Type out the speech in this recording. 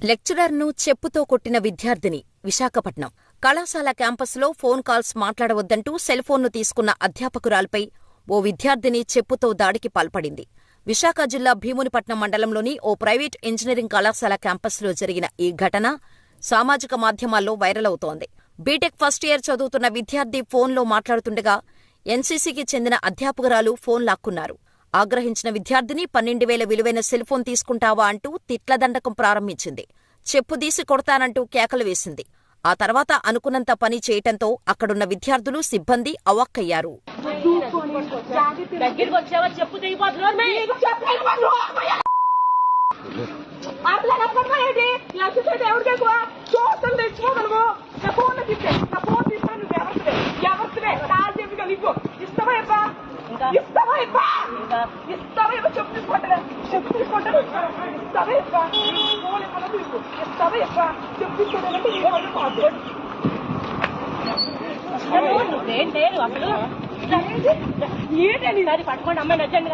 లెక్చరర్ను చెప్పుతో కొట్టిన విద్యార్థిని విశాఖపట్నం కళాశాల క్యాంపస్లో ఫోన్ కాల్స్ మాట్లాడవద్దంటూ సెల్ఫోన్ను తీసుకున్న అధ్యాపకురాలిపై ఓ విద్యార్థిని చెప్పుతో దాడికి పాల్పడింది. విశాఖ జిల్లా భీమునిపట్నం మండలంలోని ఓ ప్రైవేట్ ఇంజనీరింగ్ కళాశాల క్యాంపస్లో జరిగిన ఈ ఘటన సామాజిక మాధ్యమాల్లో వైరల్ అవుతోంది. బీటెక్ ఫస్ట్ ఇయర్ చదువుతున్న విద్యార్థి ఫోన్లో మాట్లాడుతుండగా ఎన్సీసీకి చెందిన అధ్యాపకురాలు ఫోన్ లాక్కున్నారు. ఆగ్రహించిన విద్యార్థిని 12,000 విలువైన సెల్ఫోన్ తీసుకుంటావా అంటూ తిట్లదండకం ప్రారంభించింది. చెప్పుదీసి కొడతానంటూ కేకలు వేసింది. ఆ తర్వాత అనుకున్నంత పని చేయటంతో అక్కడున్న విద్యార్థులు, సిబ్బంది అవాక్కయ్యారు. పట్టుకోండి అమ్మాయి నచ్చండి.